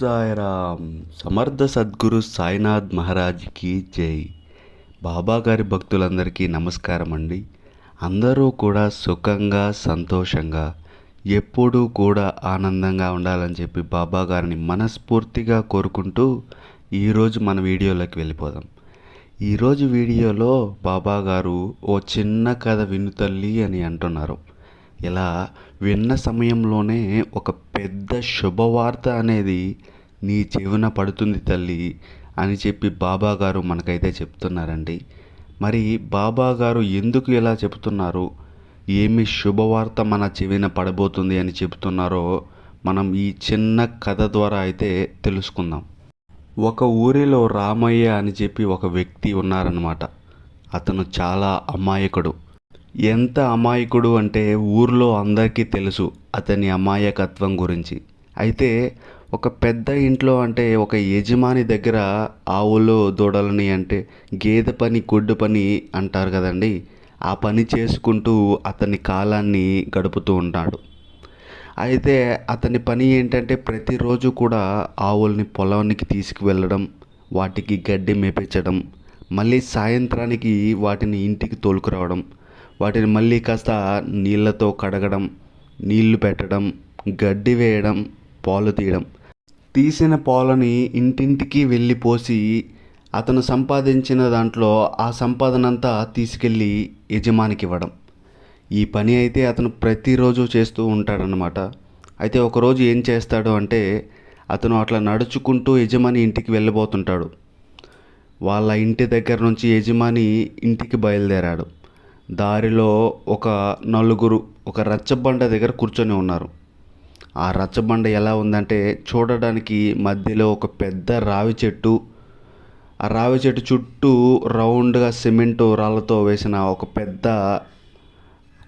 సాయిరామ్. సమర్థ సద్గురు సాయినాథ్ మహారాజ్కి జై. బాబా గారి భక్తులందరికీ నమస్కారం అండి. అందరూ కూడా సుఖంగా సంతోషంగా ఎప్పుడూ కూడా ఆనందంగా ఉండాలని చెప్పి బాబా గారిని మనస్ఫూర్తిగా కోరుకుంటూ ఈరోజు మన వీడియోలోకి వెళ్ళిపోదాం. ఈరోజు వీడియోలో బాబా గారు ఓ చిన్న కథ విను తల్లి అని అంటున్నారు. ఇలా విన్న సమయంలోనే ఒక పెద్ద శుభవార్త అనేది నీ చెవిన పడుతుంది తల్లి అని చెప్పి బాబా గారు మనకైతే చెప్తున్నారండి. మరి బాబా గారు ఎందుకు ఇలా చెప్తున్నారు, ఏమి శుభవార్త మన చెవిన పడబోతుంది అని చెప్తున్నారో మనం ఈ చిన్న కథ ద్వారా అయితే తెలుసుకుందాం. ఒక ఊరిలో రామయ్య అని చెప్పి ఒక వ్యక్తి ఉన్నారన్నమాట. అతను చాలా అమాయకుడు. ఎంత అమాయకుడు అంటే ఊర్లో అందరికీ తెలుసు అతని అమాయకత్వం గురించి. అయితే ఒక పెద్ద ఇంట్లో అంటే ఒక యజమాని దగ్గర ఆవులు దూడలని అంటే గేదె పని గొడ్డు పని అంటారు కదండి, ఆ పని చేసుకుంటూ అతని కాలాన్ని గడుపుతూ ఉంటాడు. అయితే అతని పని ఏంటంటే ప్రతిరోజు కూడా ఆవుల్ని పొలానికి తీసుకువెళ్ళడం, వాటికి గడ్డి మేపించడం, మళ్ళీ సాయంత్రానికి వాటిని ఇంటికి తోలుకురావడం, వాటిని మళ్ళీ కాస్త నీళ్ళతో కడగడం, నీళ్లు పెట్టడం, గడ్డి వేయడం, పాలు తీయడం. తీసిన పాలని ఇంటింటికి వెళ్ళి పోసి అతను సంపాదించిన దాంట్లో ఆ సంపాదనంతా తీసుకెళ్ళి యజమానికి ఇవ్వడం. ఈ పని అయితే అతను ప్రతిరోజు చేస్తూ ఉంటాడనమాట. అయితే ఒకరోజు ఏం చేస్తాడు అంటే అతను అట్లా నడుచుకుంటూ యజమాని ఇంటికి వెళ్ళబోతుంటాడు. వాళ్ళ ఇంటి దగ్గర నుంచి యజమాని ఇంటికి బయలుదేరాడు. దారిలో ఒక నలుగురు ఒక రచ్చబండ దగ్గర కూర్చొని ఉన్నారు. ఆ రచ్చబండ ఎలా ఉందంటే చూడడానికి మధ్యలో ఒక పెద్ద రావి చెట్టు, ఆ రావి చెట్టు చుట్టూ రౌండ్గా సిమెంటు రాళ్ళతో వేసిన ఒక పెద్ద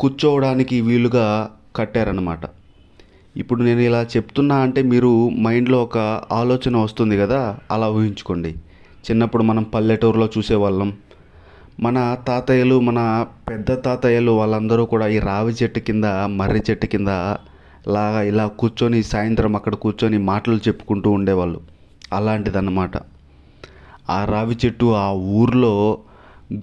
కూర్చోవడానికి వీలుగా కట్టారనమాట. ఇప్పుడు నేను ఇలా చెప్తున్నా అంటే మీరు మైండ్లో ఒక ఆలోచన వస్తుంది కదా, అలా ఊహించుకోండి. చిన్నప్పుడు మనం పల్లెటూరులో చూసేవాళ్ళం. మన తాతయ్యలు, మన పెద్ద తాతయ్యలు వాళ్ళందరూ కూడా ఈ రావి చెట్టు కింద, మర్రి చెట్టు కింద ఇలా కూర్చొని సాయంత్రం అక్కడ కూర్చొని మాటలు చెప్పుకుంటూ ఉండేవాళ్ళు. అలాంటిదన్నమాట ఆ రావి చెట్టు. ఆ ఊర్లో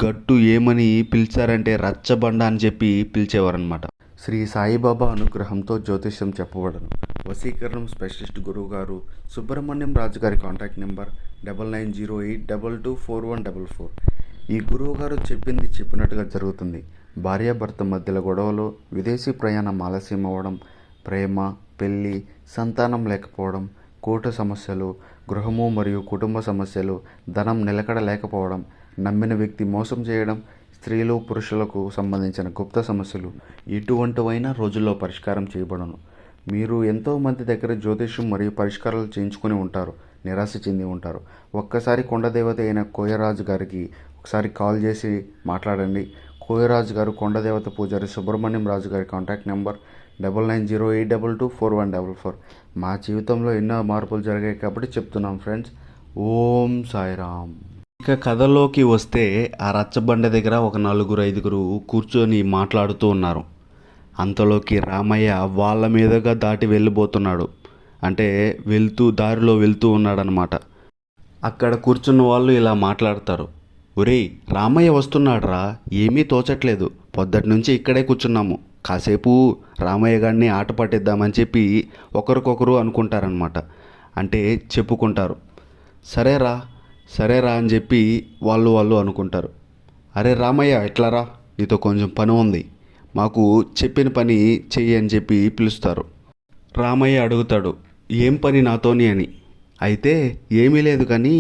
గట్టు ఏమని పిలిచారంటే రచ్చబండ అని చెప్పి పిలిచేవారనమాట. శ్రీ సాయిబాబా అనుగ్రహంతో జ్యోతిష్యం చెప్పబడను. వశీకరణం స్పెషలిస్ట్ గురువు గారు సుబ్రహ్మణ్యం రాజు గారి కాంటాక్ట్ నెంబర్ 9908224144. ఈ గురువుగారు చెప్పింది చెప్పినట్టుగా జరుగుతుంది. భార్యాభర్త మధ్యలో గొడవలు, విదేశీ ప్రయాణం ఆలస్యం అవ్వడం, ప్రేమ, పెళ్ళి, సంతానం లేకపోవడం, కోర్టు సమస్యలు, గృహము మరియు కుటుంబ సమస్యలు, ధనం నిలకడ లేకపోవడం, నమ్మిన వ్యక్తి మోసం చేయడం, స్త్రీలు పురుషులకు సంబంధించిన గుప్త సమస్యలు ఎటువంటివైనా రోజుల్లో పరిష్కారం చేయబడను. మీరు ఎంతోమంది దగ్గర జ్యోతిష్యం మరియు పరిష్కారాలు చేయించుకొని ఉంటారు, నిరాశ చెంది ఉంటారు. ఒక్కసారి కొండదేవత అయిన కోయరాజు గారికి ఒకసారి కాల్ చేసి మాట్లాడండి. కోయరాజు గారు కొండదేవత పూజారి సుబ్రహ్మణ్యం రాజు గారి కాంటాక్ట్ నెంబర్ 9908224144. మా జీవితంలో ఎన్నో మార్పులు జరిగాయి కాబట్టి చెప్తున్నాం ఫ్రెండ్స్. ఓం సాయిరామ్. ఇక కథలోకి వస్తే ఆ రచ్చబండ దగ్గర ఒక 4-5 కూర్చొని మాట్లాడుతూ ఉన్నారు. అంతలోకి రామయ్య వాళ్ళ మీదుగా దాటి వెళ్ళిపోతున్నాడు. అంటే దారిలో వెళ్తూ ఉన్నాడనమాట. అక్కడ కూర్చున్న వాళ్ళు ఇలా మాట్లాడతారు. ఒరేయ్, రామయ్య వస్తున్నాడురా, ఏమీ తోచట్లేదు, పొద్దుటి నుంచి ఇక్కడే కూర్చున్నాము, కాసేపు రామయ్య గారిని ఆట పట్టిద్దామని చెప్పి ఒకరికొకరు అనుకుంటారనమాట. అంటే చెప్పుకుంటారు. సరేరా సరేరా అని చెప్పి వాళ్ళు అనుకుంటారు. అరే రామయ్య, ఎట్లారా, నీతో కొంచెం పని ఉంది, మాకు చెప్పిన పని చెయ్యి అని చెప్పి పిలుస్తారు. రామయ్య అడుగుతాడు, ఏం పని నాతోని అని. అయితే ఏమీ లేదు కానీ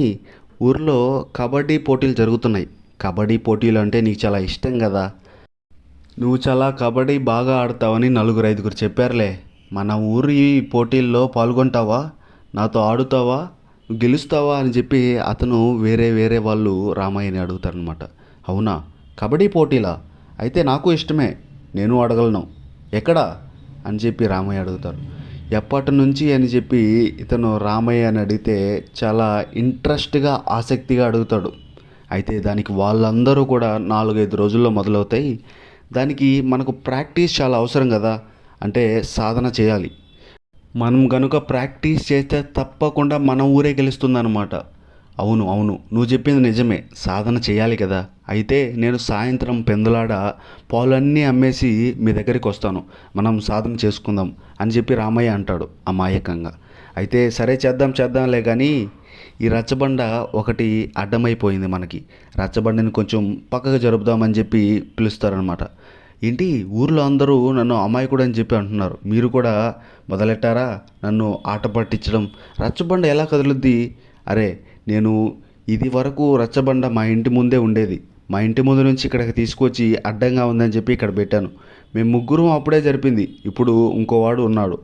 ఊర్లో కబడ్డీ పోటీలు జరుగుతున్నాయి. కబడ్డీ పోటీలు అంటే నీకు చాలా ఇష్టం కదా, నువ్వు చాలా కబడ్డీ బాగా ఆడతావని 4-5 చెప్పారులే. మన ఊరి పోటీల్లో పాల్గొంటావా, నాతో ఆడుతావా, గెలుస్తావా అని చెప్పి అతను వేరే వాళ్ళు రామయ్యని అడుగుతారనమాట. అవునా, కబడ్డీ పోటీలా, అయితే నాకు ఇష్టమే, నేను ఆడగలను, ఎక్కడా అని చెప్పి రామయ్య అడుగుతారు. ఎప్పటి నుంచి అని చెప్పి ఇతను రామయ్య అని అడిగితే చాలా ఇంట్రెస్ట్గా ఆసక్తిగా అడుగుతాడు. అయితే దానికి వాళ్ళందరూ కూడా 4-5 రోజుల్లో మొదలవుతాయి. దానికి మనకు ప్రాక్టీస్ చాలా అవసరం కదా, అంటే సాధన చేయాలి. మనం గనుక ప్రాక్టీస్ చేస్తే తప్పకుండా మన ఊరే గెలుస్తుందన్నమాట. అవును, అవును. నువ్వు చెప్పింది నిజమే. సాధన చేయాలి కదా! అయితే నేను సాయంత్రం పెందులాడ పాలన్నీ అమ్మేసి మీ దగ్గరికొస్తాను. మనం సాధన చేసుకుందాం అని చెప్పి రామయ్య అంటాడు అమాయకంగా. అయితే సరే చేద్దాం చేద్దాంలే గానీ ఈ రచ్చబండ ఒకటి అడ్డమైపోయింది మనకి. రచ్చబండని కొంచెం పక్కకు జరుపుదామని చెప్పి పిలుస్తారనమాట. ఏంటి ఊర్లో అందరూ నన్ను అమాయకుడు అని చెప్పి అంటున్నారు. మీరు కూడా మొదలెట్టారా నన్ను ఆట పట్టించడం? రచ్చబండ ఎలా కదులుద్ది? అరే నేను ఇది వరకు రచ్చబండ మా ఇంటి ముందే ఉండేది. మా ఇంటి ముందు నుంచి ఇక్కడికి తీసుకొచ్చి అడ్డంగా ఉందని చెప్పి ఇక్కడ పెట్టాను. మేము ముగ్గురం అప్పుడే జరిపింది. ఇప్పుడు ఇంకోవాడు ఉన్నాడు.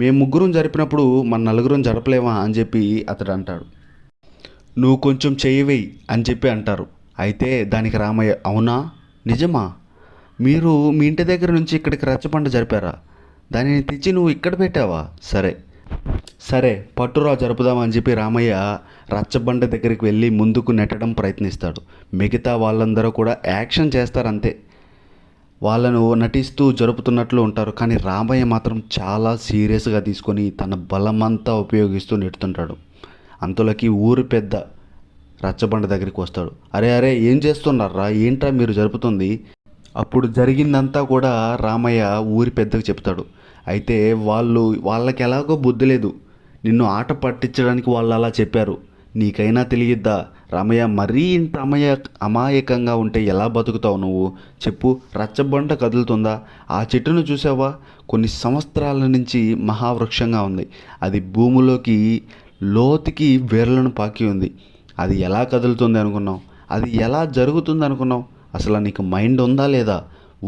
మేము ముగ్గురం జరిపినప్పుడు మన నలుగురం జరపలేమా అని చెప్పి అతడు అంటాడు. నువ్వు కొంచెం చెయ్యి వెయ్యి అని చెప్పి అంటారు. అయితే దానికి రామయ్య, అవునా, నిజమా? మీరు మీ ఇంటి దగ్గర నుంచి ఇక్కడికి రచ్చబండ జరిపారా? దానిని తెచ్చి నువ్వు ఇక్కడ పెట్టావా? సరే సరే పట్టురా జరుపుదామని చెప్పి రామయ్య రచ్చబండ దగ్గరికి వెళ్ళి ముందుకు నెట్టడం ప్రయత్నిస్తాడు. మిగతా వాళ్ళందరూ కూడా యాక్షన్ చేస్తారంతే. వాళ్ళను నటిస్తూ జరుపుతున్నట్లు ఉంటారు. కానీ రామయ్య మాత్రం చాలా సీరియస్గా తీసుకొని తన బలమంతా ఉపయోగిస్తూ నెడుతుంటాడు. అంతలోకి ఊరి పెద్ద రచ్చబండ దగ్గరికి వస్తాడు. అరే అరే ఏం చేస్తున్నారా? ఏంట్రా మీరు జరుపుతుంది? అప్పుడు జరిగిందంతా కూడా రామయ్య ఊరి పెద్దకు చెప్తాడు. అయితే వాళ్ళకి ఎలాగో బుద్ధి లేదు. నిన్ను ఆట పట్టించడానికి వాళ్ళు అలా చెప్పారు. నీకైనా తెలియద్దా రామయ్య? మరీ ఇంత అమాయకంగా ఉంటే ఎలా బతుకుతావు నువ్వు? చెప్పు, రచ్చబండ కదులుతుందా? ఆ చెట్టును చూసావా? కొన్ని సంవత్సరాల నుంచి మహావృక్షంగా ఉంది. అది భూమిలోకి లోతుకి వేర్లను పాకి ఉంది. అది ఎలా కదులుతుంది అనుకున్నావు? అది ఎలా జరుగుతుంది అనుకున్నావు? అసలు నీకు మైండ్ ఉందా లేదా?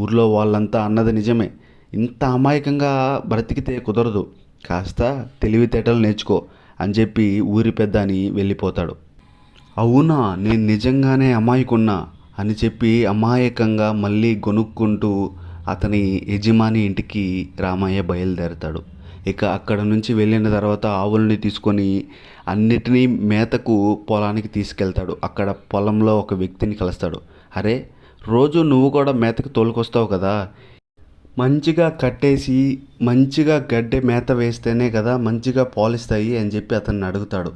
ఊర్లో వాళ్ళంతా అన్నది నిజమే. ఇంత అమాయకంగా బ్రతికితే కుదరదు. కాస్త తెలివితేటలు నేర్చుకో అని చెప్పి ఊరి పెద్ద అని వెళ్ళిపోతాడు. అవునా, నేను నిజంగానే అమాయకున్నా అని చెప్పి అమాయకంగా మళ్ళీ గొనుక్కుంటూ అతని యజమాని ఇంటికి రామయ్య బయలుదేరతాడు. ఇక అక్కడ నుంచి వెళ్ళిన తర్వాత ఆవుల్ని తీసుకొని అన్నిటినీ మేతకు పొలానికి తీసుకెళ్తాడు. అక్కడ పొలంలో ఒక వ్యక్తిని కలుస్తాడు. అరే, రోజు నువ్వు కూడా మేతకు తోలుకొస్తావు కదా, మంచిగా కట్టేసి మంచిగా గడ్డి మేత వేస్తేనే కదా మంచిగా పాలిస్తాయి అని చెప్పి అతన్ని అడుగుతాడు.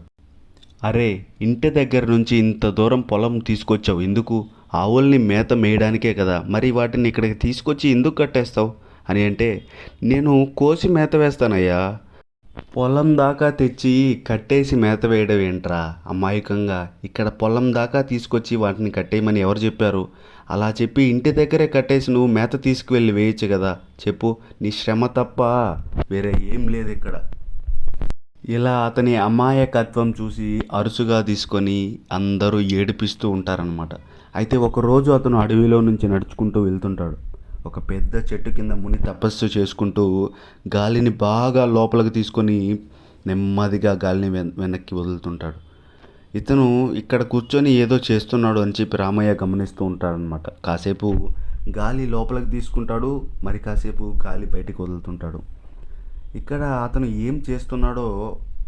అరే, ఇంటి దగ్గర నుంచి ఇంత దూరం పొలం తీసుకొచ్చావు ఎందుకు? ఆవుల్ని మేత మేయడానికే కదా, మరి వాటిని ఇక్కడికి తీసుకొచ్చి ఎందుకు కట్టేస్తావు అని అంటే, నేను కోసి మేత వేస్తానయ్యా. పొలం దాకా తెచ్చి కట్టేసి మేత వేయడం ఏంట్రా అమాయకంగా? ఇక్కడ పొలం దాకా తీసుకొచ్చి వాటిని కట్టేయమని ఎవరు చెప్పారు? అలా చెప్పి ఇంటి దగ్గరే కట్టేసి నువ్వు మేత తీసుకువెళ్ళి వేయచ్చు కదా. చెప్పు, నీ శ్రమ తప్ప వేరే ఏం లేదు ఇక్కడ. ఇలా అతని అమాయకత్వం చూసి అరుసుగా తీసుకొని అందరూ ఏడిపిస్తూ ఉంటారనమాట. అయితే ఒకరోజు అతను అడవిలో నుంచి నడుచుకుంటూ వెళ్తుంటాడు. ఒక పెద్ద చెట్టు కింద ముని తపస్సు చేసుకుంటూ గాలిని బాగా లోపలికి తీసుకొని నెమ్మదిగా గాలిని వెనక్కి వదులుతుంటాడు. ఇతను ఇక్కడ కూర్చొని ఏదో చేస్తున్నాడు అని చెప్పి రామయ్య గమనిస్తూ ఉంటాడనమాట. కాసేపు గాలి లోపలికి తీసుకుంటాడు, మరి కాసేపు గాలి బయటికి వదులుతుంటాడు. ఇక్కడ అతను ఏం చేస్తున్నాడో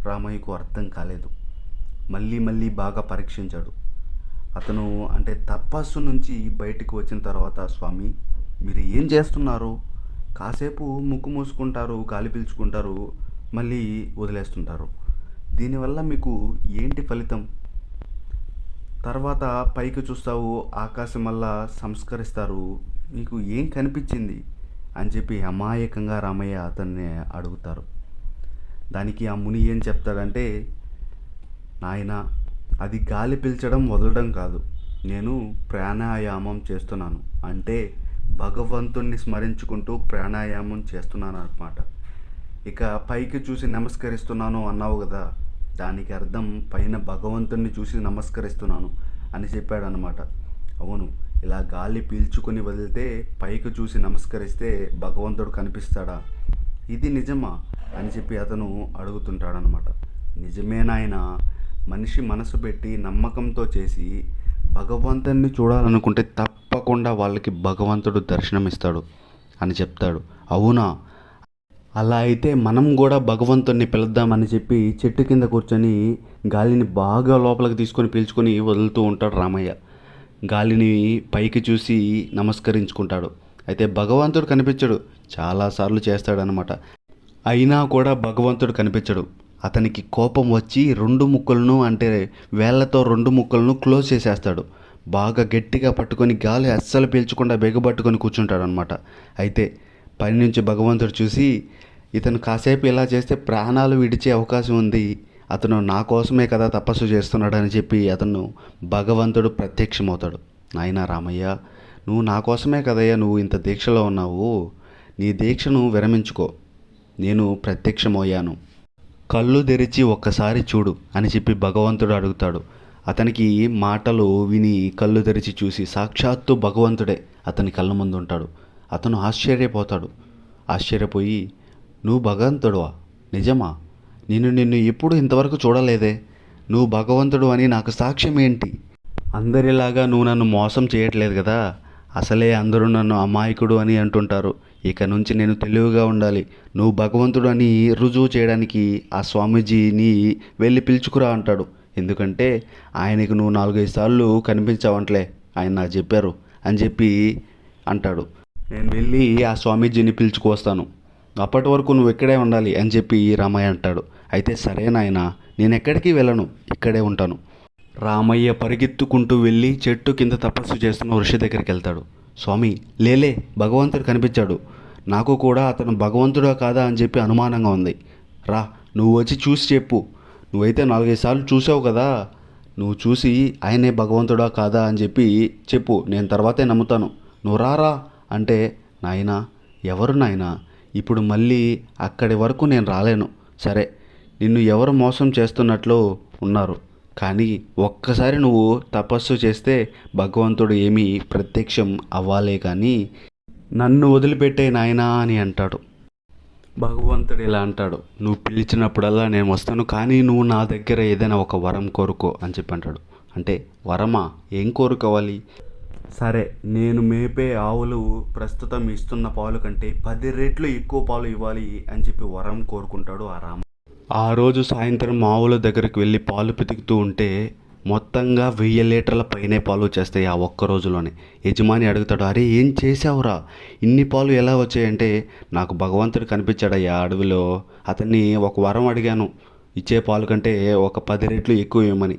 రామయ్యకు అర్థం కాలేదు. మళ్ళీ మళ్ళీ బాగా పరీక్షించాడు. అతను అంటే తపస్సు నుంచి బయటికి వచ్చిన తర్వాత, స్వామి మీరు ఏం చేస్తున్నారు? కాసేపు ముక్కు మూసుకుంటారు, గాలి పీల్చుకుంటారు, మళ్ళీ వదిలేస్తుంటారు. దీనివల్ల మీకు ఏంటి ఫలితం? తర్వాత పైకి చూస్తావు, ఆకాశం వల్ల సంస్కరిస్తారు, మీకు ఏం కనిపించింది అని చెప్పి అమాయకంగా రామయ్య అతన్ని అడుగుతారు. దానికి ఆ ముని ఏం చెప్తాడంటే, నాయనా, అది గాలి పీల్చడం వదలడం కాదు, నేను ప్రాణాయామం చేస్తున్నాను, అంటే భగవంతుణ్ణి స్మరించుకుంటూ ప్రాణాయామం చేస్తున్నాను అన్నమాట. ఇక పైకి చూసి నమస్కరిస్తున్నాను అన్నావు కదా, దానికి అర్థం పైన భగవంతుణ్ణి చూసి నమస్కరిస్తున్నాను అని చెప్పాడనమాట. అవును, ఇలా గాలి పీల్చుకొని వదిలితే పైకి చూసి నమస్కరిస్తే భగవంతుడు కనిపిస్తాడా? ఇది నిజమా అని చెప్పి అతను అడుగుతుంటాడనమాట. నిజమే నాయనా, మనిషి మనసు పెట్టి నమ్మకంతో చేసి భగవంతుని చూడాలనుకుంటే తప్పకుండా వాళ్ళకి భగవంతుడు దర్శనమిస్తాడు అని చెప్తాడు. అవునా, అలా అయితే మనం కూడా భగవంతుణ్ణి పిలుద్దామని చెప్పి చెట్టు కింద కూర్చొని గాలిని బాగా లోపలికి తీసుకొని పీల్చుకొని వదులుతూ ఉంటాడు రామయ్య. గాలిని పైకి చూసి నమస్కరించుకుంటాడు. అయితే భగవంతుడు కనిపించడు, చాలాసార్లు చేస్తాడనమాట. అయినా కూడా భగవంతుడు కనిపించడు. అతనికి కోపం వచ్చి 2 ముక్కలను అంటే వేళ్ళతో 2 ముక్కలను క్లోజ్ చేసేస్తాడు. బాగా గట్టిగా పట్టుకొని గాలి అస్సలు పీల్చకుండా బిగబట్టుకొని కూర్చుంటాడనమాట. అయితే పైనుంచి భగవంతుడు చూసి ఇతను కాసేపు ఇలా చేస్తే ప్రాణాలు విడిచే అవకాశం ఉంది. అతను నా కోసమే కదా తపస్సు చేస్తున్నాడని చెప్పి అతను భగవంతుడు ప్రత్యక్షమవుతాడు. నాయనా రామయ్య, నువ్వు నా కోసమే కదయ్యా నువ్వు ఇంత దీక్షలో ఉన్నావు. నీ దీక్షను విరమించుకో. నేను ప్రత్యక్షమయ్యాను. కళ్ళు తెరిచి ఒక్కసారి చూడు అని చెప్పి భగవంతుడు అడుగుతాడు. అతనికి మాటలు విని కళ్ళు తెరిచి చూసి సాక్షాత్తు భగవంతుడే అతని కళ్ళ ముందు ఉంటాడు. అతను ఆశ్చర్యపోతాడు. ఆశ్చర్యపోయి, నువ్వు భగవంతుడువా? నిజమా? నిన్ను ఎప్పుడు ఇంతవరకు చూడలేదే. నువ్వు భగవంతుడు అని నాకు సాక్ష్యం ఏంటి? అందరిలాగా నువ్వు నన్ను మోసం చేయట్లేదు కదా. అసలే అందరూ నన్ను అమాయకుడు అని అంటుంటారు. ఇక నుంచి నేను తెలివిగా ఉండాలి. నువ్వు భగవంతుడు అని రుజువు చేయడానికి ఆ స్వామీజీని వెళ్ళి పిలుచుకురా అంటాడు. ఎందుకంటే ఆయనకు నువ్వు 4-5 సార్లు కనిపించావంటలే, ఆయన నాకు చెప్పారు అని చెప్పి అంటాడు. నేను వెళ్ళి ఆ స్వామీజీని పిలుచుకొస్తాను. అప్పటి వరకు నువ్వు ఇక్కడే ఉండాలి అని చెప్పి రామయ్య అంటాడు. అయితే సరే నాయన, నేను ఎక్కడికి వెళ్ళను, ఇక్కడే ఉంటాను. రామయ్య పరిగెత్తుకుంటూ వెళ్ళి చెట్టు కింద తపస్సు చేస్తున్న ఋషి దగ్గరికి వెళ్తాడు. స్వామి, లేలే, భగవంతుడు కనిపించాడు. నాకు కూడా అతను భగవంతుడా కాదా అని చెప్పి అనుమానంగా ఉంది. రా, నువ్వు వచ్చి చూసి చెప్పు. నువ్వైతే 4-5 సార్లు చూసావు కదా, నువ్వు చూసి ఆయనే భగవంతుడా కాదా అని చెప్పి చెప్పు. నేను తర్వాతే నమ్ముతాను. నువ్వు రారా అంటే, నాయనా, ఎవరు నాయనా, ఇప్పుడు మళ్ళీ అక్కడి వరకు నేను రాలేను. సరే, నిన్ను ఎవరు మోసం చేస్తున్నట్లు ఉన్నారు, కానీ ఒక్కసారి నువ్వు తపస్సు చేస్తే భగవంతుడు ఏమీ ప్రత్యక్షం అవ్వాలే కానీ నన్ను వదిలిపెట్టే నాయనా అని అంటాడు. భగవంతుడు ఇలా అంటాడు, నువ్వు పిలిచినప్పుడల్లా నేను వస్తాను, కానీ నువ్వు నా దగ్గర ఏదైనా ఒక వరం కోరుకో అని చెప్పి అంటాడు. అంటే వరమా? ఏం కోరుకోవాలి? సరే, నేను మేపే ఆవులు ప్రస్తుతం ఇస్తున్న పాలు కంటే 10 రెట్లు ఎక్కువ పాలు ఇవ్వాలి అని చెప్పి వరం కోరుకుంటాడు ఆ రామ. ఆ రోజు సాయంత్రం ఆవుల దగ్గరికి వెళ్ళి పాలు పితుకుతూ ఉంటే మొత్తంగా 1000 లీటర్ల పైనే పాలు వచ్చేస్తాయి ఆ ఒక్క రోజులోనే. యజమాని అడుగుతాడు, అరే ఏం చేసావురా, ఇన్ని పాలు ఎలా వచ్చాయంటే, నాకు భగవంతుడు కనిపించాడయ్యా అడవిలో, అతన్ని ఒక వరం అడిగాను, ఇచ్చే పాలు కంటే ఒక 10 రెట్లు ఎక్కువ ఇవ్వమని.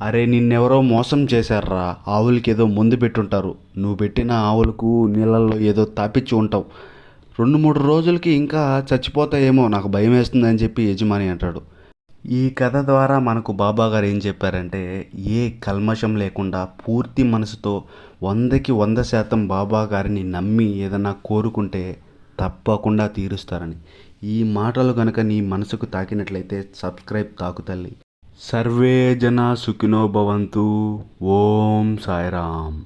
అరే నిన్నెవరో మోసం చేశారా, ఆవులకి ఏదో ముందు పెట్టుంటారు, నువ్వు పెట్టిన ఆవులకు నీళ్ళల్లో ఏదో తాపిచ్చి ఉంటావు, 2-3 రోజులకి ఇంకా చచ్చిపోతాయేమో, నాకు భయం వేస్తుందని చెప్పి యజమాని అంటాడు. ఈ కథ ద్వారా మనకు బాబాగారు ఏం చెప్పారంటే, ఏ కల్మషం లేకుండా పూర్తి మనసుతో 100కి 100% బాబాగారిని నమ్మి ఏదన్నా కోరుకుంటే తప్పకుండా తీరుస్తారని. ఈ మాటలు కనుక నీ మనసుకు తాకినట్లయితే సబ్స్క్రైబ్ తాకు తల్లి. సర్వే జన సుఖినో భవంతు. Om Sairam.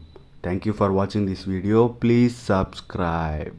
Thank you for watching this video. Please subscribe.